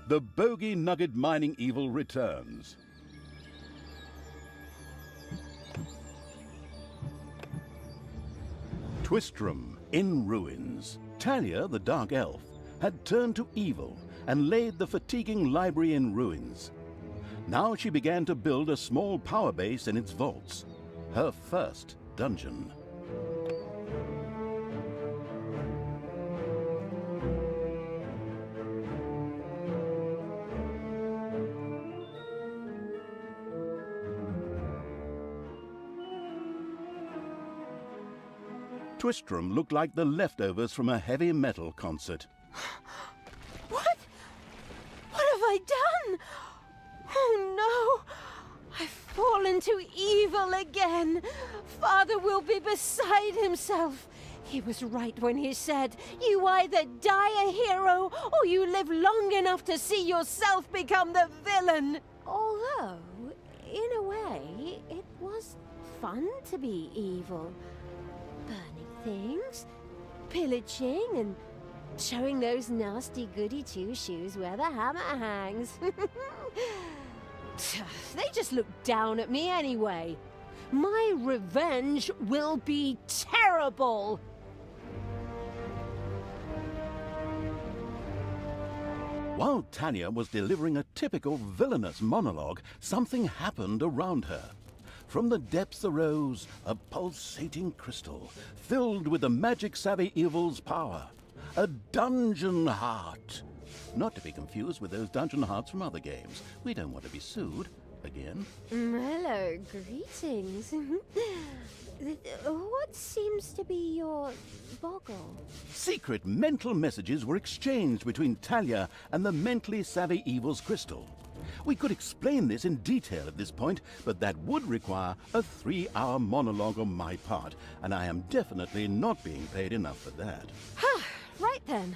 the bogey nugget mining evil returns. Twistram in ruins. Talia, the dark elf, had turned to evil and laid the fatiguing library in ruins. Now she began to build a small power base in its vaults, her first dungeon. Twistram looked like the leftovers from a heavy metal concert. What? What have I done? Oh no! I've fallen to evil again. Father will be beside himself. He was right when he said, you either die a hero or you live long enough to see yourself become the villain. Although, in a way, it was fun to be evil. Burning things, pillaging, and showing those nasty goody two-shoes where the hammer hangs. They just look down at me anyway. My revenge will be terrible! While Talia was delivering a typical villainous monologue, something happened around her. From the depths arose a pulsating crystal, filled with the magic-savvy evil's power. A dungeon heart. Not to be confused with those dungeon hearts from other games. We don't want to be sued again. Hello, greetings. What seems to be your boggle? Secret mental messages were exchanged between Talia and the mentally savvy evil's crystal. We could explain this in detail at this point, but that would require a 3-hour monologue on my part, and I am definitely not being paid enough for that. Right then.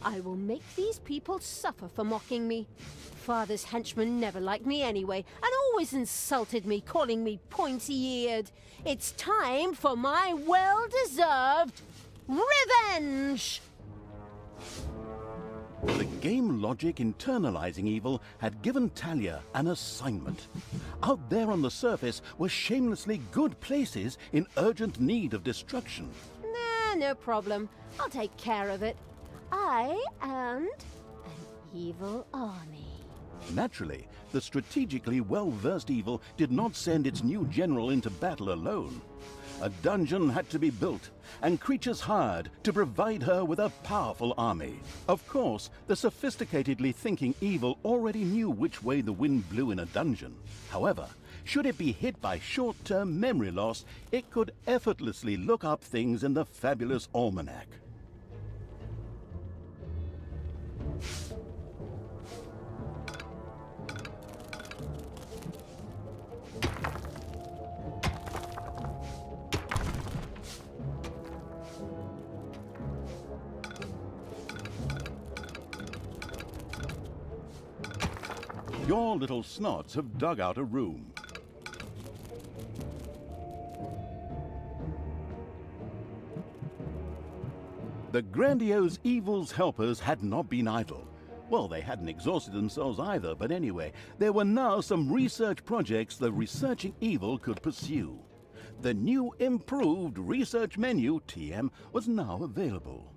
I will make these people suffer for mocking me. Father's henchmen never liked me anyway, and always insulted me, calling me pointy-eared. It's time for my well-deserved revenge! The game logic internalizing evil had given Talia an assignment. Out there on the surface were shamelessly good places in urgent need of destruction. Nah, no problem. I'll take care of it. I and an evil army. Naturally, the strategically well-versed evil did not send its new general into battle alone. A dungeon had to be built, and creatures hired to provide her with a powerful army. Of course, the sophisticatedly thinking evil already knew which way the wind blew in a dungeon. However, should it be hit by short-term memory loss, it could effortlessly look up things in the fabulous almanac. Your little snots have dug out a room. The grandiose evil's helpers had not been idle. Well, they hadn't exhausted themselves either, but anyway, there were now some research projects the researching evil could pursue. The new improved research menu, TM, was now available.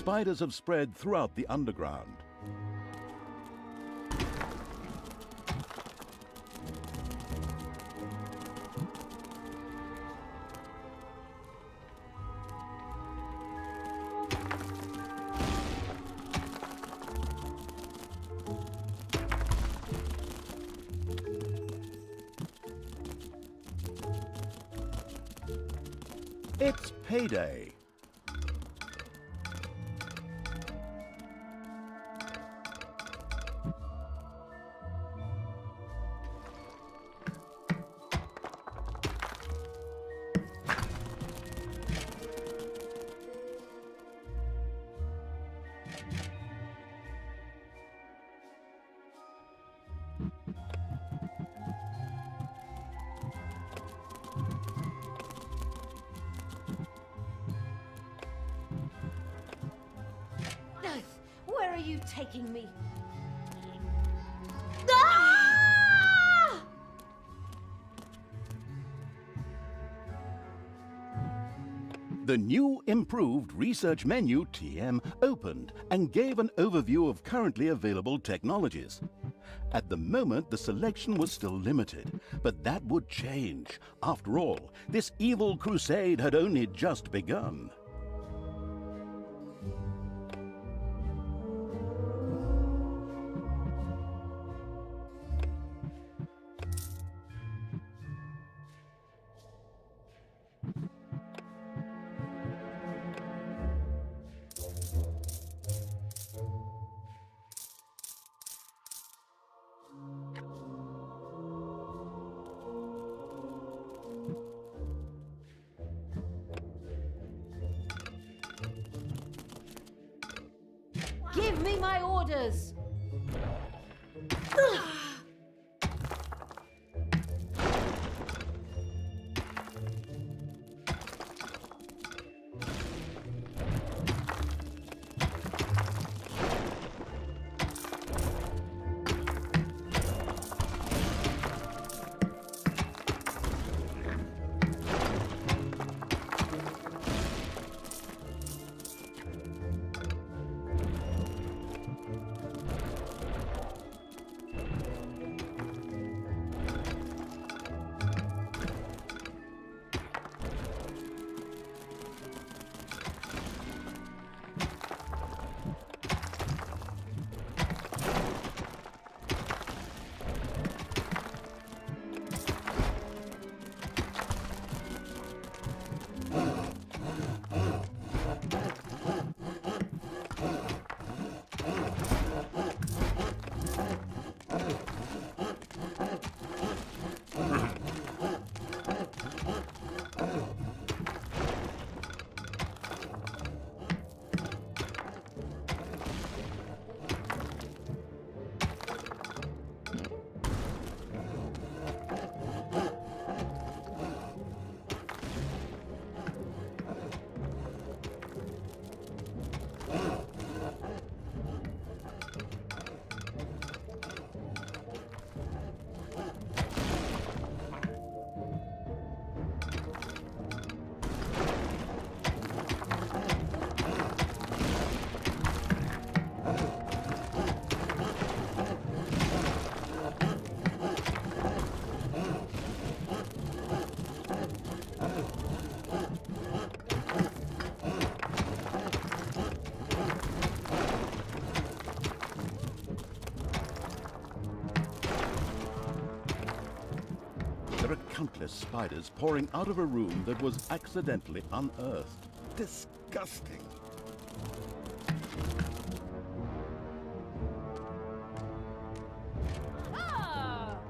spiders have spread throughout the underground. It's payday. Where are you taking me? Ah! The new improved research menu TM opened and gave an overview of currently available technologies. At the moment, the selection was still limited, but that would change. After all, this evil crusade had only just begun. Give me my orders! There are countless spiders pouring out of a room that was accidentally unearthed. Disgusting. Ah!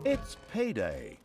It's payday.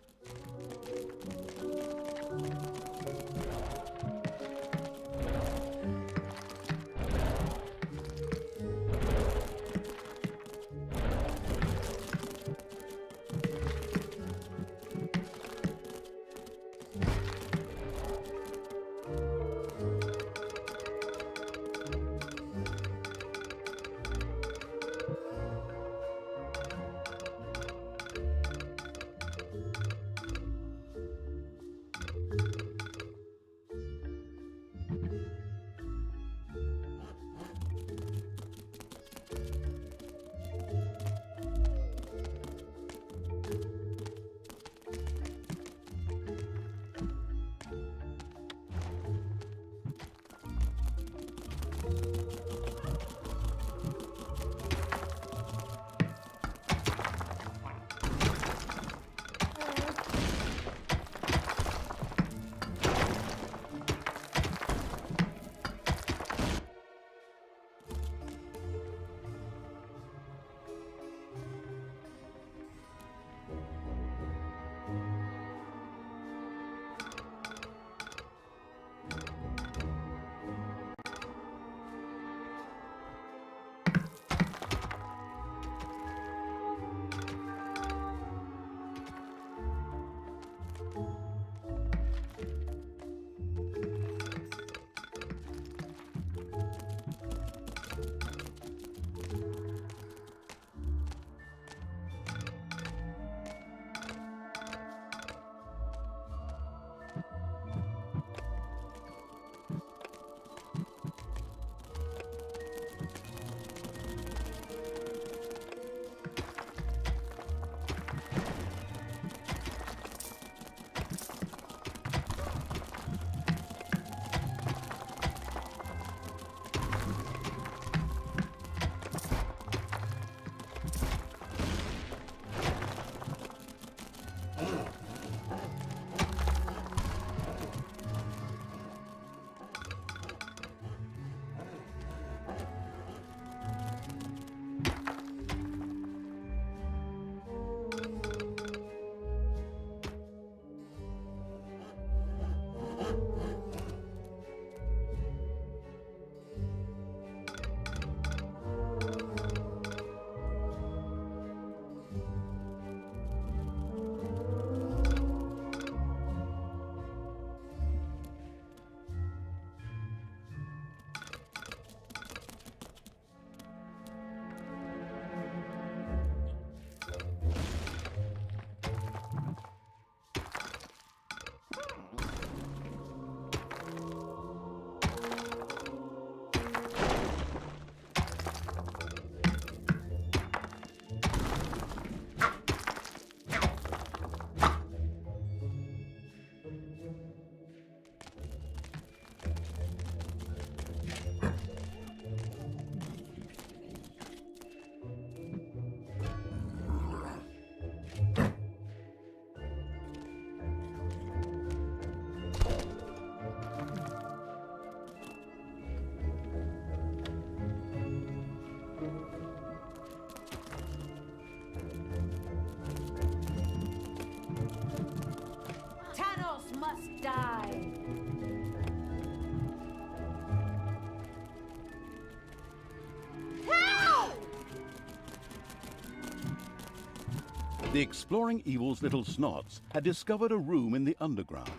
The exploring evil's little snots had discovered a room in the underground.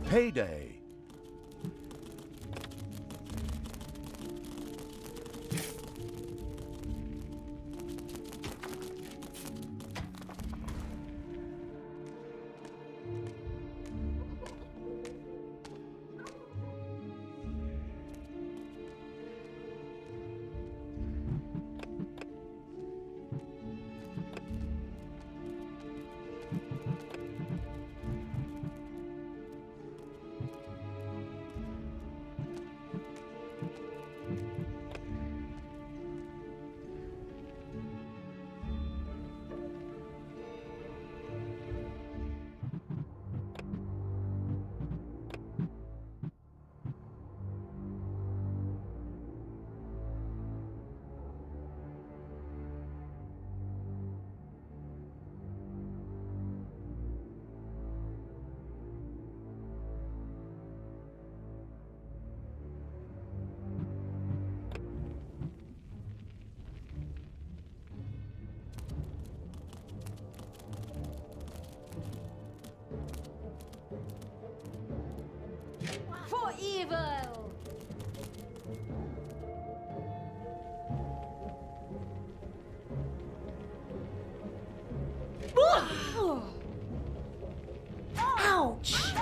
Payday. For evil! Ouch!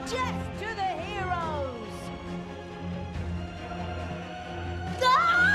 Death to the heroes! Ah!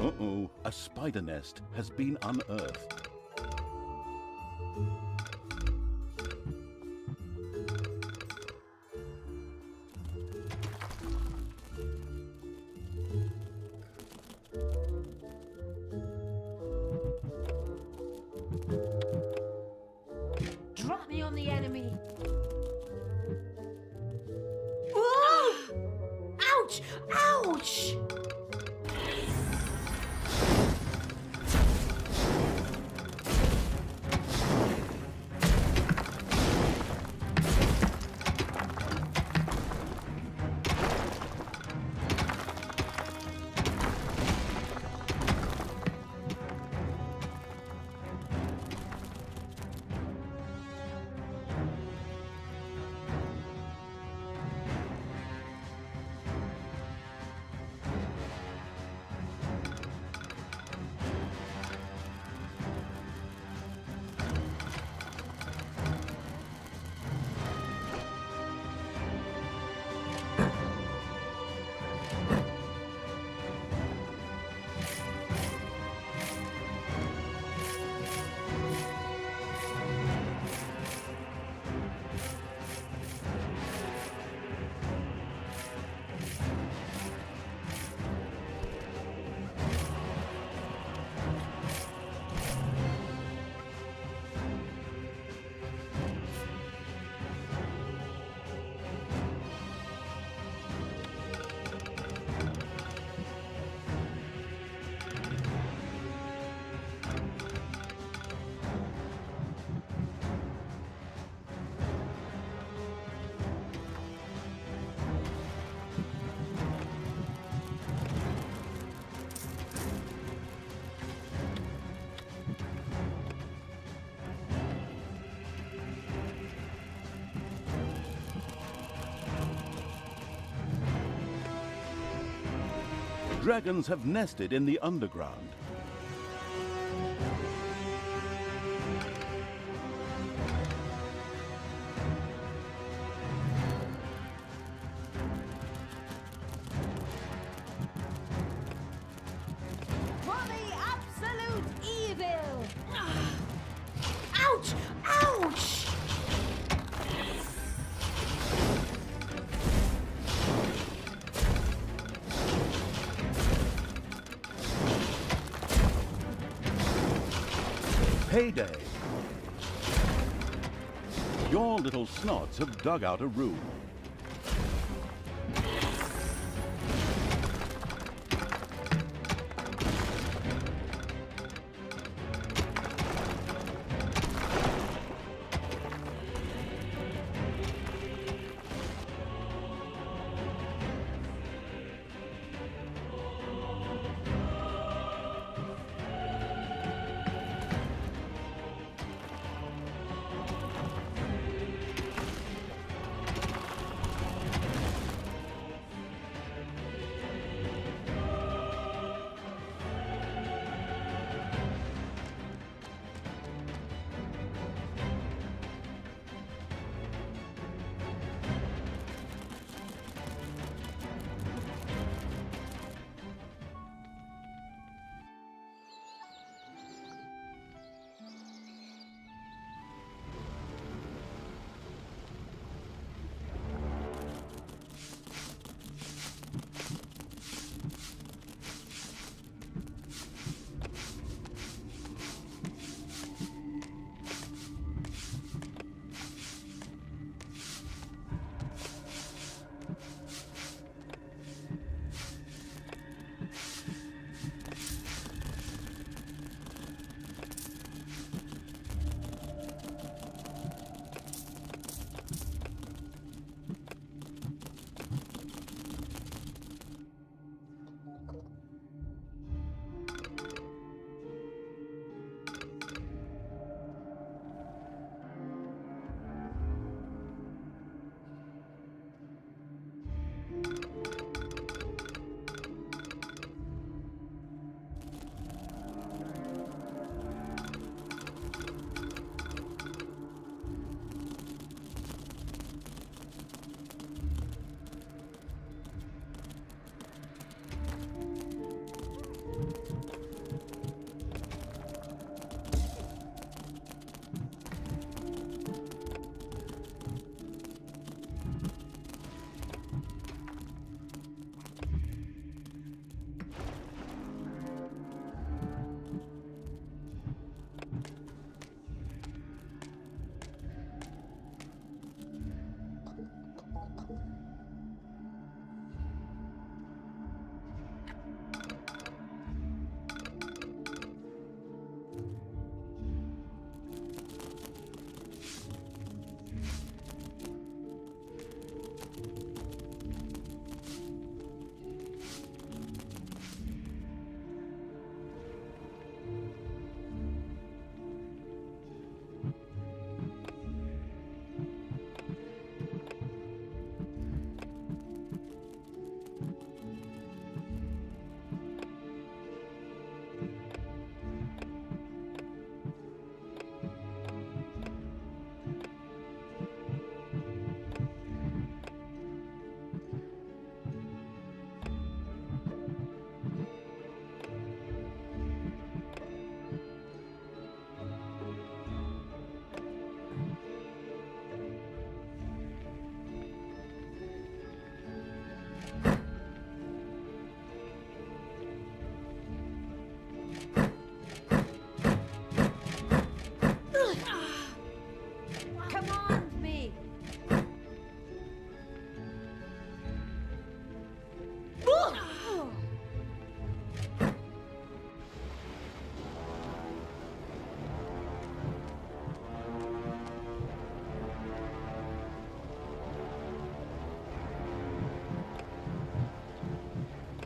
Uh-oh, a spider nest has been unearthed. Drop me on the enemy! Ouch! Ouch! dragons have nested in the underground. For the absolute evil! Ouch! Ouch! Payday! Your little snots have dug out a room.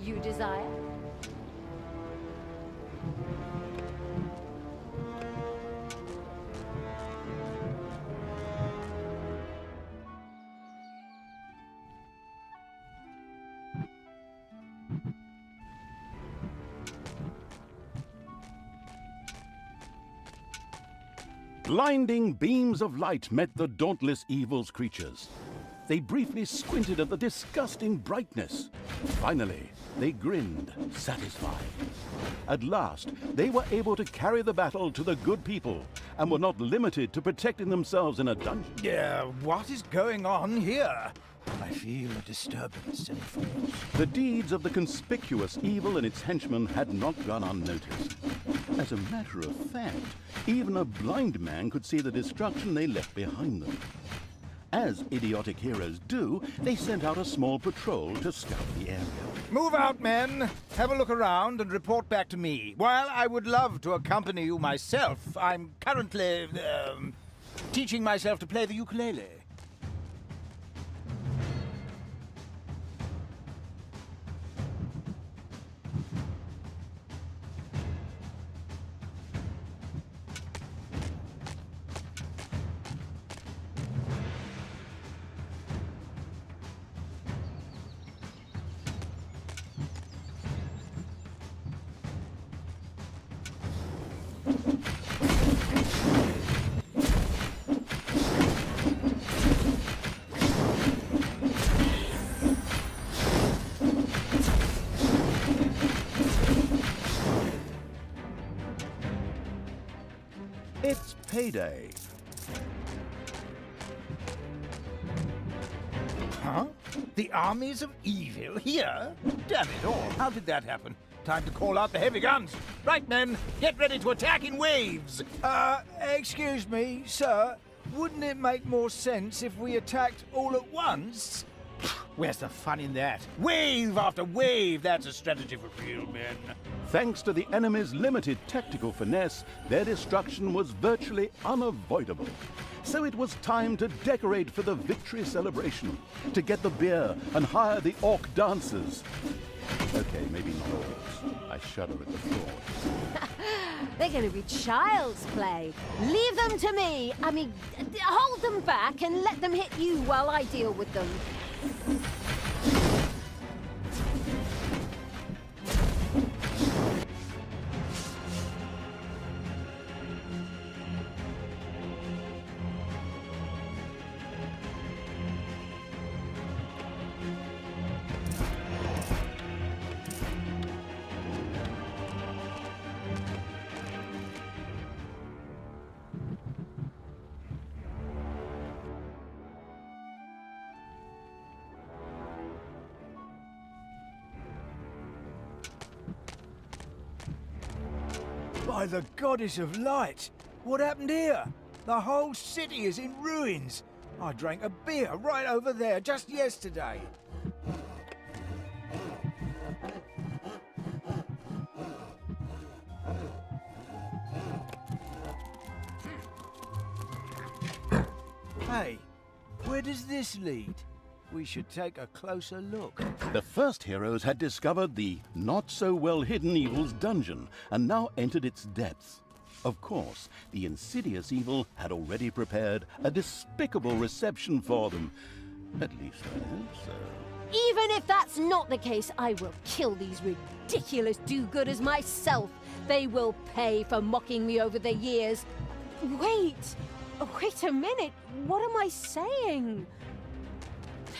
You desire? Blinding beams of light met the dauntless evil's creatures. They briefly squinted at the disgusting brightness. Finally, they grinned, satisfied. At last, they were able to carry the battle to the good people and were not limited to protecting themselves in a dungeon. What is going on here? I feel a disturbance in force. The deeds of the conspicuous evil and its henchmen had not gone unnoticed. As a matter of fact, even a blind man could see the destruction they left behind them. As idiotic heroes do, they sent out a small patrol to scout the area. Move out, men! Have a look around and report back to me. While I would love to accompany you myself, I'm currently, teaching myself to play the ukulele. It's payday. Huh? The armies of evil here? Damn it all, how did that happen? Time to call out the heavy guns. Right, men, get ready to attack in waves. Excuse me, sir. Wouldn't it make more sense if we attacked all at once? Where's the fun in that? Wave after wave, that's a strategy for real men. Thanks to the enemy's limited tactical finesse, their destruction was virtually unavoidable. So it was time to decorate for the victory celebration, to get the beer and hire the orc dancers. Okay, maybe not orcs. I shudder at the thought. They're going to be child's play. Leave them to me. I mean, hold them back and let them hit you while I deal with them. By the goddess of light! What happened here? The whole city is in ruins. I drank a beer right over there just yesterday. Hey, where does this lead? We should take a closer look. The first heroes had discovered the not-so-well-hidden evil's dungeon and now entered its depths. Of course, the insidious evil had already prepared a despicable reception for them. At least I hope so. Even if that's not the case, I will kill these ridiculous do-gooders myself. They will pay for mocking me over the years. Wait a minute. What am I saying?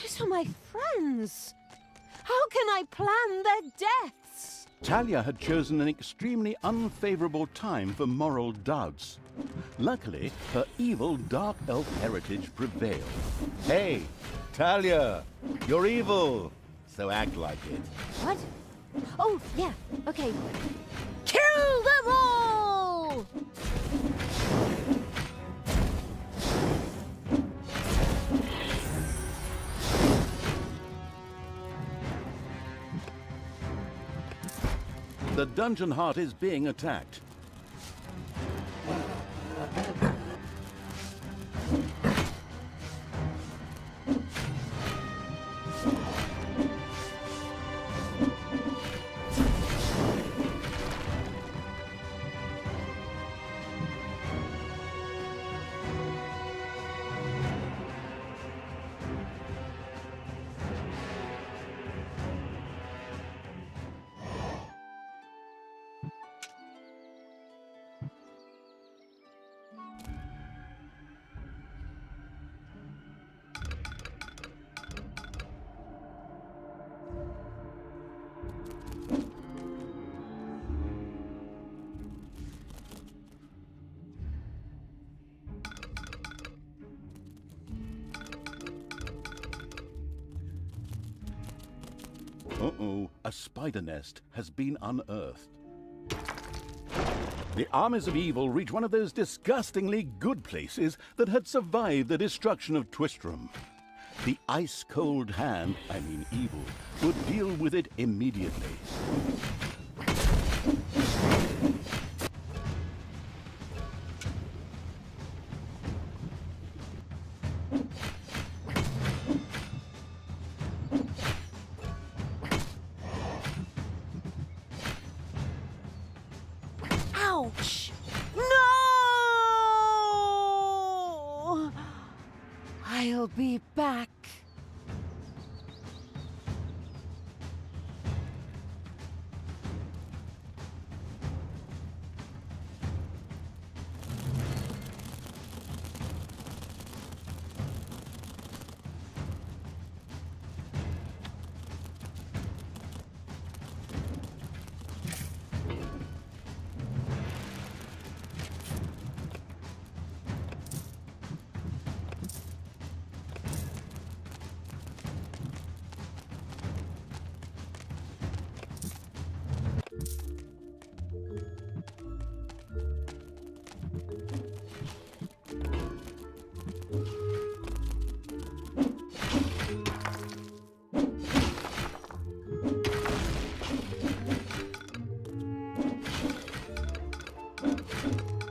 Those are my friends. How can I plan their deaths? Talia had chosen an extremely unfavorable time for moral doubts. Luckily, her evil dark elf heritage prevailed. Hey, Talia, you're evil, so act like it. What? Oh, yeah, okay. Kill them all! The dungeon heart is being attacked. Uh-oh, a spider nest has been unearthed. The armies of evil reach one of those disgustingly good places that had survived the destruction of Twistram. The ice-cold hand, I mean evil, would deal with it immediately. Ouch! No! I'll be back.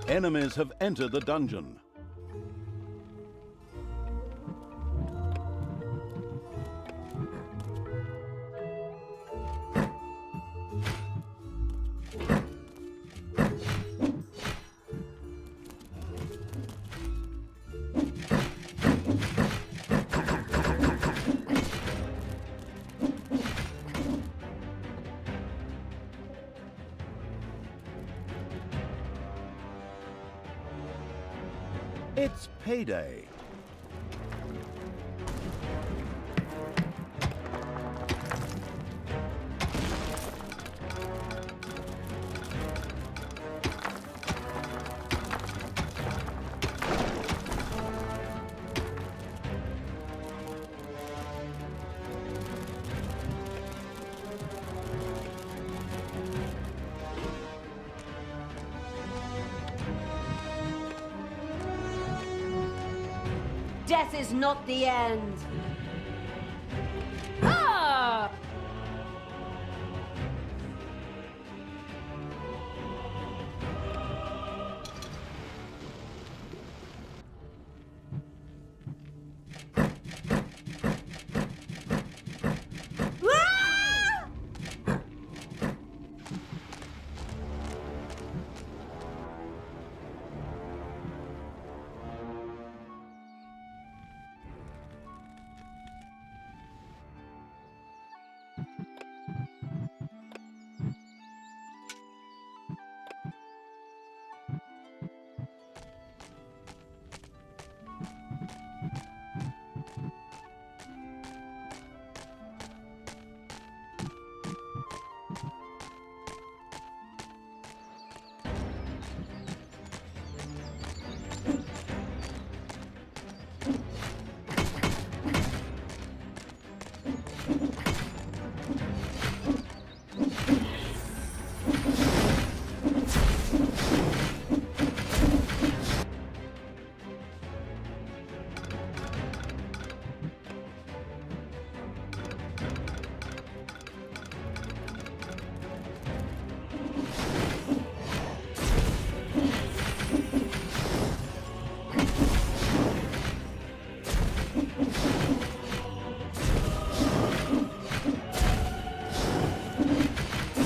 Enemies have entered the dungeon. It's payday. Death is not the end. Ah!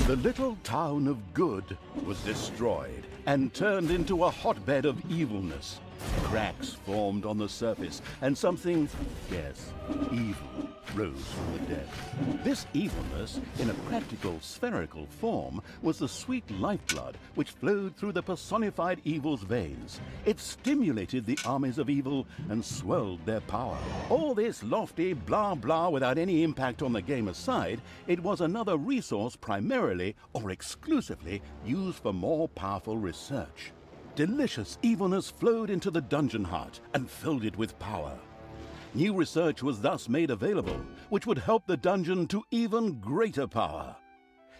The little town of Good was destroyed and turned into a hotbed of evilness. Cracks formed on the surface, and something, yes, evil, rose from the depths. This evilness, in a practical spherical form, was the sweet lifeblood which flowed through the personified evil's veins. It stimulated the armies of evil and swelled their power. All this lofty blah blah without any impact on the game aside, it was another resource primarily or exclusively used for more powerful research. Delicious evilness flowed into the dungeon heart and filled it with power. New research was thus made available, which would help the dungeon to even greater power.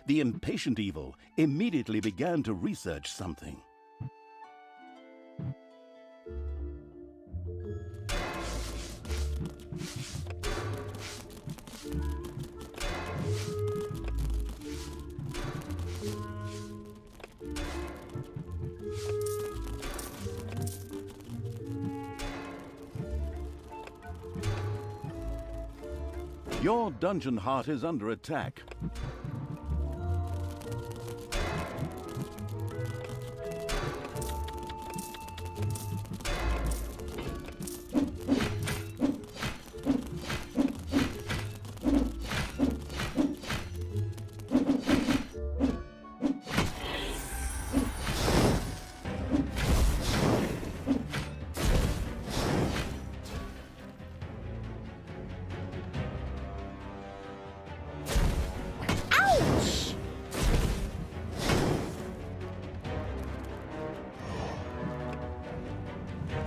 The impatient evil immediately began to research something. Your dungeon heart is under attack.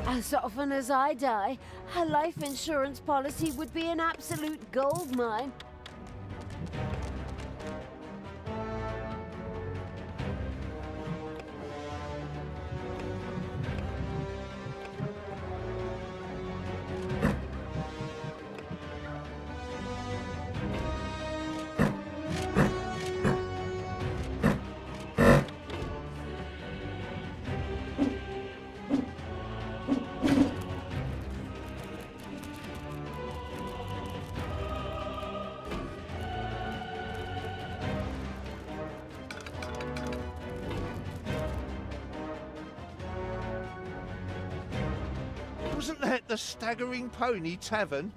As often as I die, a life insurance policy would be an absolute goldmine. Wasn't that the Staggering Pony Tavern?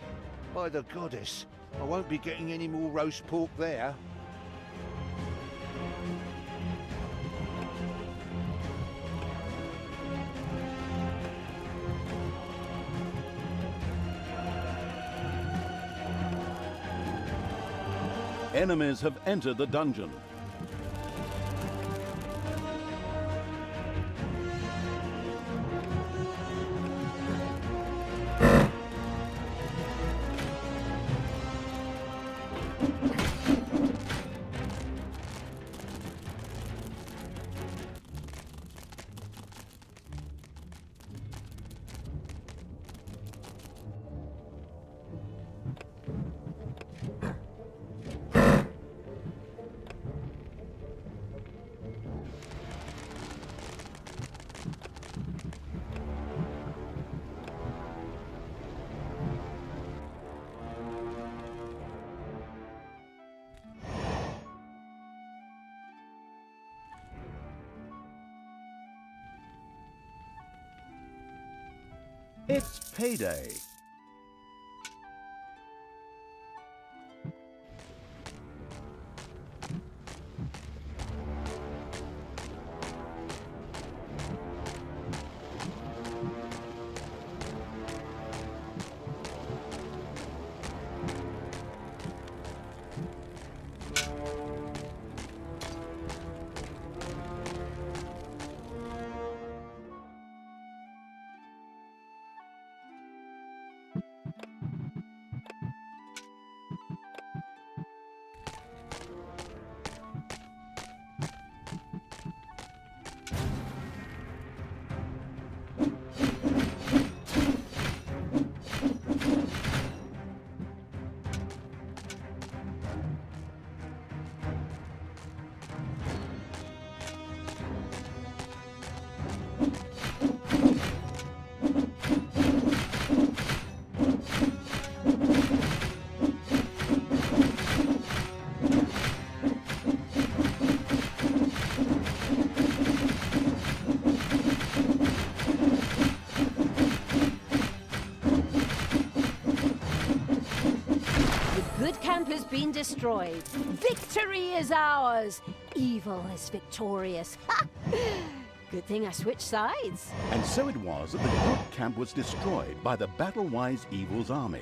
By the goddess, I won't be getting any more roast pork there. Enemies have entered the dungeon. It's payday. Has been destroyed. Victory is ours. Evil is victorious. Ha! Good thing I switched sides. And so it was that the good camp was destroyed by the battle-wise evil's army.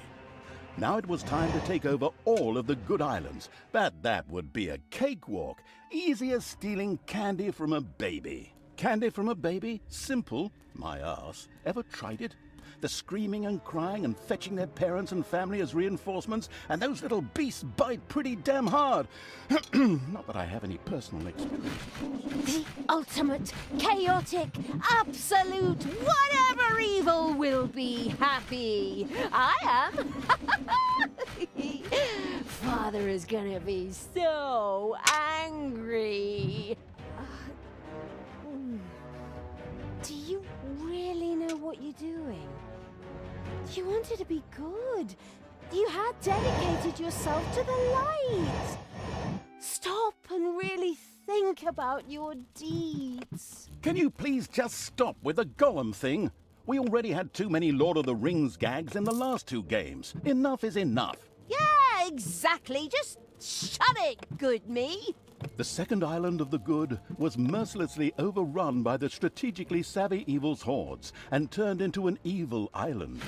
Now it was time to take over all of the good islands, but that would be a cakewalk. Easy as stealing candy from a baby. Candy from a baby? Simple. My ass. Ever tried it? The screaming and crying and fetching their parents and family as reinforcements, and those little beasts bite pretty damn hard. Not that I have any personal experience, of course. The ultimate, chaotic, absolute, whatever evil will be happy. I am. Father is gonna be so angry. Do you really know what you're doing? You wanted to be good. You had dedicated yourself to the light. Stop and really think about your deeds. Can you please just stop with the golem thing? We already had too many Lord of the Rings gags in the last 2 games. Enough is enough. Yeah, exactly. Just shut it, good me. The second island of the good was mercilessly overrun by the strategically savvy evil's hordes and turned into an evil island.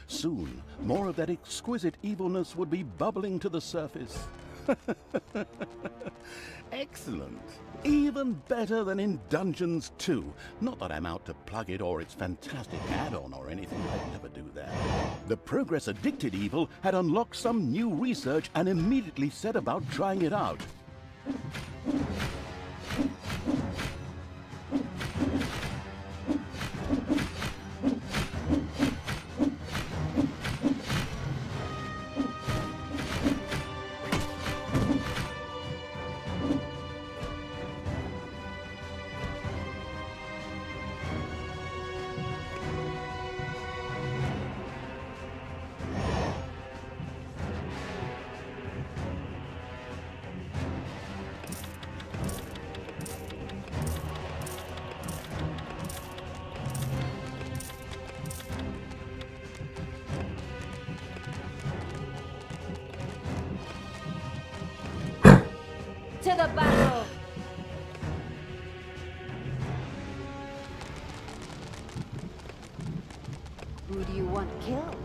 Soon, more of that exquisite evilness would be bubbling to the surface. Excellent. Even better than in Dungeons 2. Not that I'm out to plug it or its fantastic add-on or anything. I'd never do that. The progress-addicted evil had unlocked some new research and immediately set about trying it out. To the battle! Who do you want killed?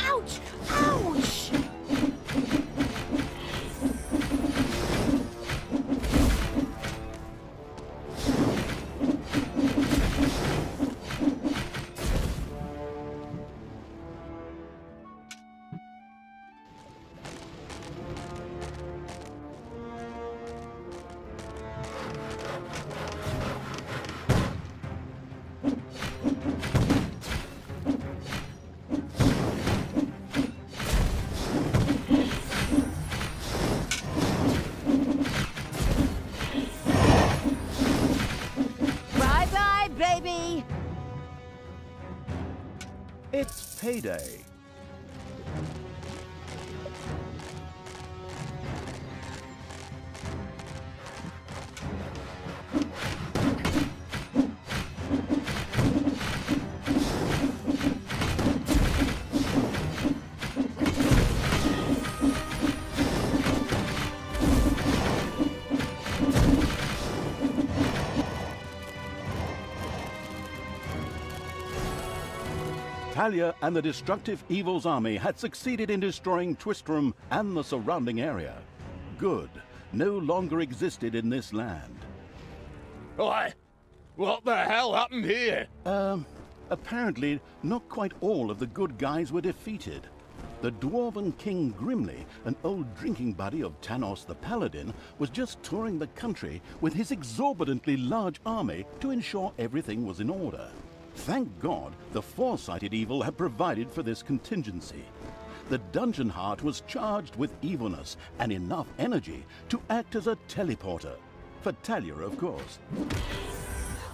Ouch! Ouch! Bye-bye, baby! It's payday. Talia and the destructive evil's army had succeeded in destroying Twistrum and the surrounding area. Good no longer existed in this land. Why? What the hell happened here? Apparently, not quite all of the good guys were defeated. The dwarven King Grimly, an old drinking buddy of Tanos the Paladin, was just touring the country with his exorbitantly large army to ensure everything was in order. Thank God the foresighted evil had provided for this contingency. The Dungeon Heart was charged with evilness and enough energy to act as a teleporter. For Talia, of course.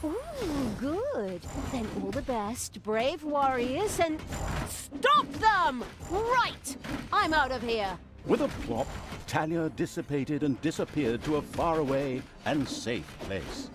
Ooh, good. Then all the best, brave warriors, and stop them! Right! I'm out of here. With a plop, Talia dissipated and disappeared to a faraway and safe place.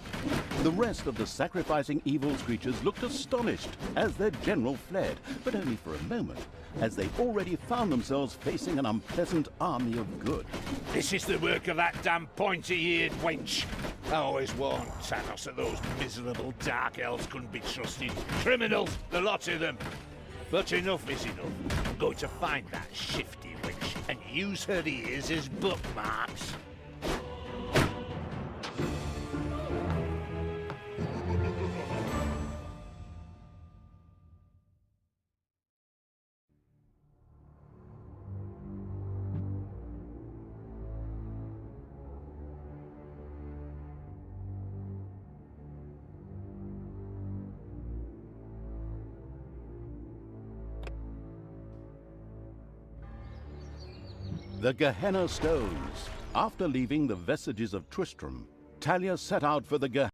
The rest of the sacrificing evil's creatures looked astonished as their general fled, but only for a moment, as they already found themselves facing an unpleasant army of good. This is the work of that damn pointy-eared wench. I always warned Tanos that those miserable dark elves couldn't be trusted. Criminals, the lot of them. But enough is enough. I'm going to find that shifty wench and use her ears as bookmarks. The Gehenna Stones. After leaving the vestiges of Tristram, Talia set out for the Gehenna.